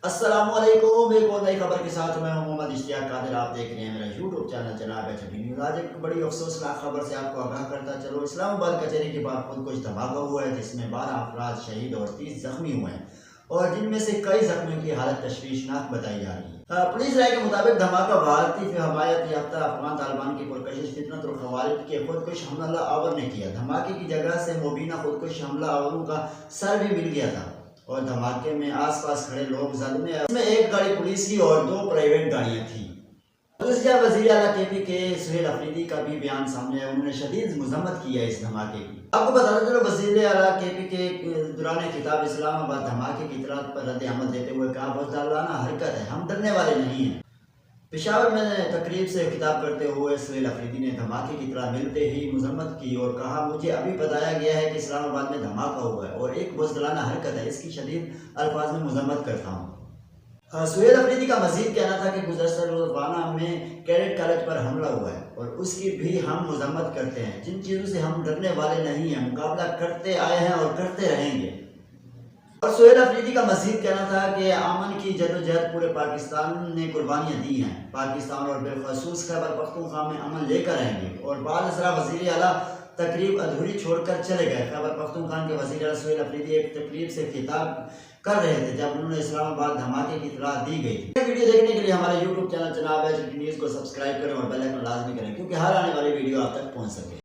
अस्सलाम वालेकुम। एक और नई खबर के साथ मैं हूं मोहम्मद इश्तियाक कादिर। आप देख रहे हैं मेरा यूट्यूब चैनल जनाब HB न्यूज़। आज एक बड़ी अफसोसनाक खबर से आपको आगाह करता चलो। इस्लामाबाद कचहरी के बाद खुदकुश धमाका हुआ है जिसमें 12 अफराद शहीद और 30 जख्मी हुए हैं और जिनमें से कई जख्मियों की हालत तशवीशनाक बताई जा रही है। पुलिस राय के मुताबिक धमाका भारतीय हमायत याफ्ता अफगान तालिबान की पुरकशिश फितनत और खवारिज के खुदकुश हमला आवर ने किया। धमाके की जगह से मुबीना खुदकुश हमला आवरों का सर भी मिल गया था और धमाके में आसपास खड़े लोग जख्मी। इसमें एक गाड़ी पुलिस की और 2 प्राइवेट गाड़ियां थी। दूसरा वज़ीर आला KP के सुहेल अफरीदी का भी बयान सामने है। उन्होंने शदीद मजम्मत की है इस धमाके की। आपको बताते चलो वज़ीर आला KP के दौरान खिताब इस्लामाबाद धमाके की इतलात पर रद्द अमल देते हुए कहा, बुज़दिलाना हरकत है, हम डरने वाले नहीं हैं। पेशावर में तकरीब से खिताब करते हुए सुहेल अफरीदी ने धमाके की इतला मिलते ही मजम्मत की और कहा, मुझे अभी बताया गया है कि इस्लामाबाद में धमाका हुआ है और एक बुज़दिलाना हरकत है, इसकी शदीद अल्फाज में मजम्मत करता हूँ। सुहेल अफरीदी का मजीद कहना था कि गुज़श्ता रोज़ाना में कैडेट कॉलेज पर हमला हुआ है और उसकी भी हम मजम्मत करते हैं। जिन चीज़ों से हम डरने वाले नहीं हैं, मुकाबला करते आए हैं और करते रहेंगे। और सुहेल अफरीदी का मजीद कहना था कि अमन की जदोजहद पूरे पाकिस्तान ने कुर्बानियाँ दी हैं। पाकिस्तान और बिलखसूस खैबर पख्तूनख्वा में अमन लेकर आएंगे। और बाद अज़रा वज़ीर आला तकरीब अधूरी छोड़कर चले गए। खैबर पख्तूनख्वा के वज़ीर आला सुहेल अफरीदी एक तकरीब से खिताब कर रहे थे जब उन्होंने इस्लामाबाद धमाके की इतला दी गई थी। वीडियो देखने के लिए हमारे यूट्यूब चैनल जनाब HB न्यूज़ को सब्सक्राइब करें और बेल आइकन लाजमी करें क्योंकि हर आने वाली वीडियो आप तक पहुँच सके।